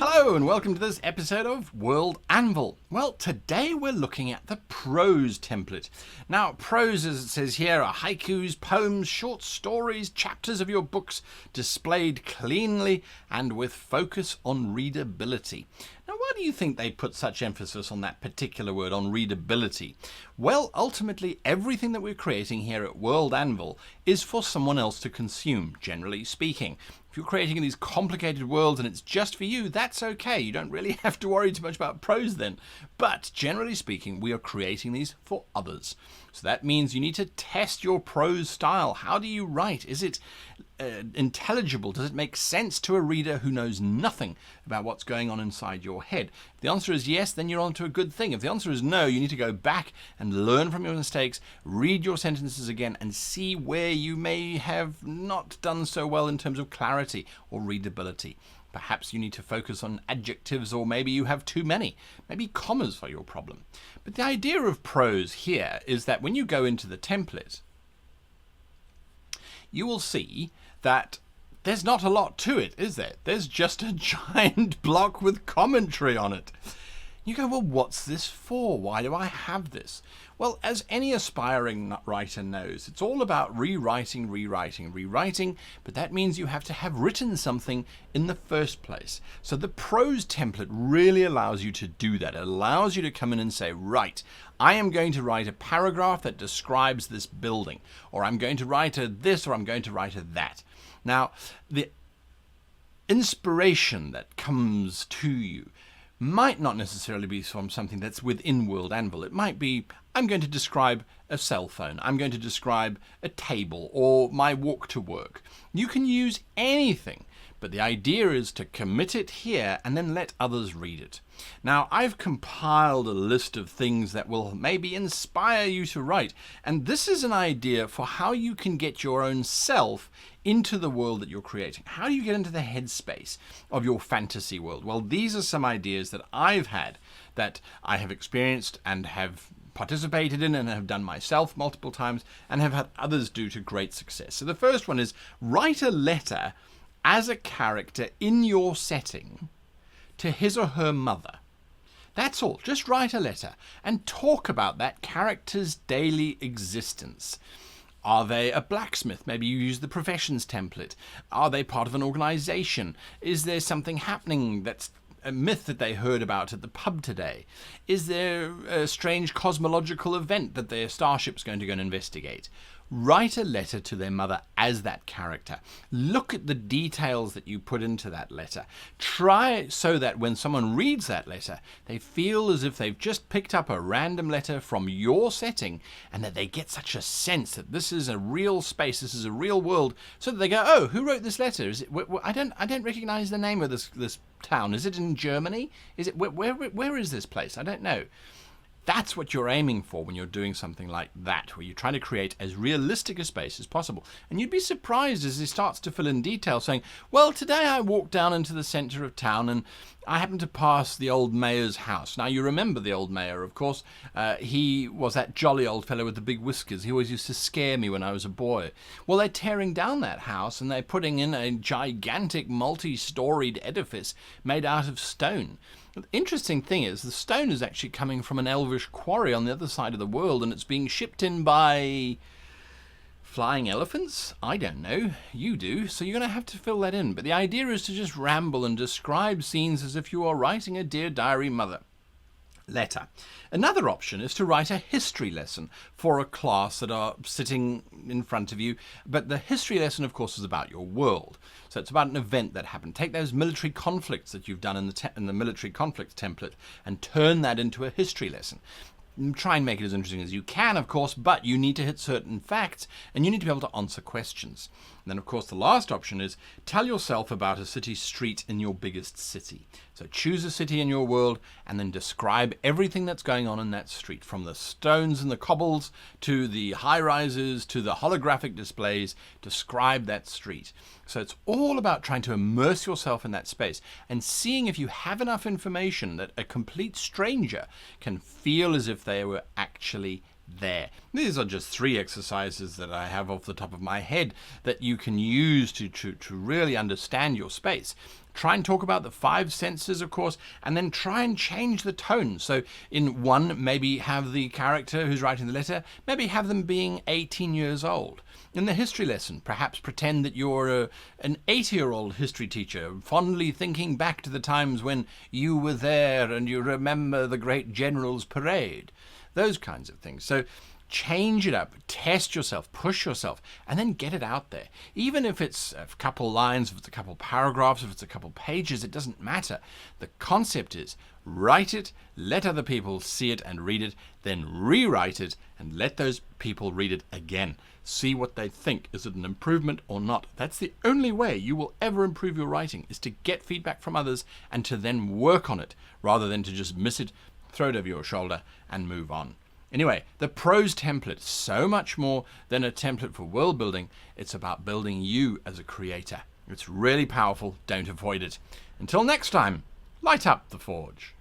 Hello and welcome to this episode of World Anvil. Well, today we're looking at the Prose template. Now, prose, as it says here, are haikus, poems, short stories, chapters of your books displayed cleanly and with focus on readability. Now, why do you think they put such emphasis on that particular word, on readability? Well, ultimately, everything that we're creating here at World Anvil is for someone else to consume, generally speaking. If you're creating these complicated worlds and it's just for you, that's okay. You don't really have to worry too much about prose then. But generally speaking, we are creating these for others. So that means you need to test your prose style. How do you write? Is it intelligible? Does it make sense to a reader who knows nothing about what's going on inside your head? If the answer is yes, then you're on to a good thing. If the answer is no, you need to go back and learn from your mistakes, read your sentences again, and see where you may have not done so well in terms of clarity or readability. Perhaps you need to focus on adjectives, or maybe you have too many. Maybe commas are your problem. But the idea of prose here is that when you go into the template, you will see that there's not a lot to it, is there? There's just a giant block with commentary on it. You go, well, what's this for? Why do I have this? Well, as any aspiring writer knows, it's all about rewriting, but that means you have to have written something in the first place. So the prose template really allows you to do that. It allows you to come in and say, right, I am going to write a paragraph that describes this building, or I'm going to write a this, or I'm going to write a that. Now, the inspiration that comes to you might not necessarily be from something that's within World Anvil. It might be, I'm going to describe a cell phone, I'm going to describe a table, or my walk to work. You can use anything, but the idea is to commit it here and then let others read it. Now, I've compiled a list of things that will maybe inspire you to write, and this is an idea for how you can get your own self into the world that you're creating. How do you get into the headspace of your fantasy world? Well, these are some ideas that I've had, that I have experienced and have participated in and have done myself multiple times and have had others do to great success. So the first one is write a letter as a character in your setting to his or her mother. That's all. Just write a letter and talk about that character's daily existence. Are they a blacksmith? Maybe you use the professions template. Are they part of an organization? Is there something happening that's a myth that they heard about at the pub today? Is there a strange cosmological event that their starship's going to go and investigate? Write a letter to their mother as that character. Look at the details that you put into that letter. Try so that when someone reads that letter, they feel as if they've just picked up a random letter from your setting, and that they get such a sense that this is a real space, this is a real world, so that they go, oh, who wrote this letter? Is it? I don't recognize the name of this town. Is it in Germany? Is it where is this place? I don't know. That's what you're aiming for when you're doing something like that, where you're trying to create as realistic a space as possible. And you'd be surprised as he starts to fill in detail, saying, well, today I walked down into the centre of town and I happened to pass the old mayor's house. Now, you remember the old mayor, of course. He was that jolly old fellow with the big whiskers. He always used to scare me when I was a boy. Well, they're tearing down that house and they're putting in a gigantic multi-storied edifice made out of stone. The interesting thing is the stone is actually coming from an elvish quarry on the other side of the world, and it's being shipped in by flying elephants? I don't know. You do. So you're going to have to fill that in. But the idea is to just ramble and describe scenes as if you are writing a Dear Diary Mother letter. Another option is to write a history lesson for a class that are sitting in front of you, but the history lesson, of course, is about your world. So it's about an event that happened. Take those military conflicts that you've done in the military conflicts template and turn that into a history lesson. Try and make it as interesting as you can, of course, but you need to hit certain facts and you need to be able to answer questions. And then, of course, the last option is tell yourself about a city street in your biggest city. So choose a city in your world and then describe everything that's going on in that street, from the stones and the cobbles to the high-rises to the holographic displays. Describe that street. So it's all about trying to immerse yourself in that space and seeing if you have enough information that a complete stranger can feel as if they were actually there. These are just 3 exercises that I have off the top of my head that you can use to really understand your space. Try and talk about the 5 senses, of course, and then try and change the tone. So in one, maybe have the character who's writing the letter, maybe have them being 18 years old. In the history lesson, perhaps pretend that you're an 80-year-old history teacher, fondly thinking back to the times when you were there and you remember the great general's parade. Those kinds of things. So change it up, test yourself, push yourself, and then get it out there. Even if it's a couple lines, if it's a couple paragraphs, if it's a couple pages, it doesn't matter. The concept is write it, let other people see it and read it, then rewrite it and let those people read it again. See what they think. Is it an improvement or not? That's the only way you will ever improve your writing, is to get feedback from others and to then work on it, rather than to just miss it, throw it over your shoulder and move on. Anyway, the Prose template, so much more than a template for world building. It's about building you as a creator. It's really powerful. Don't avoid it. Until next time, light up the forge.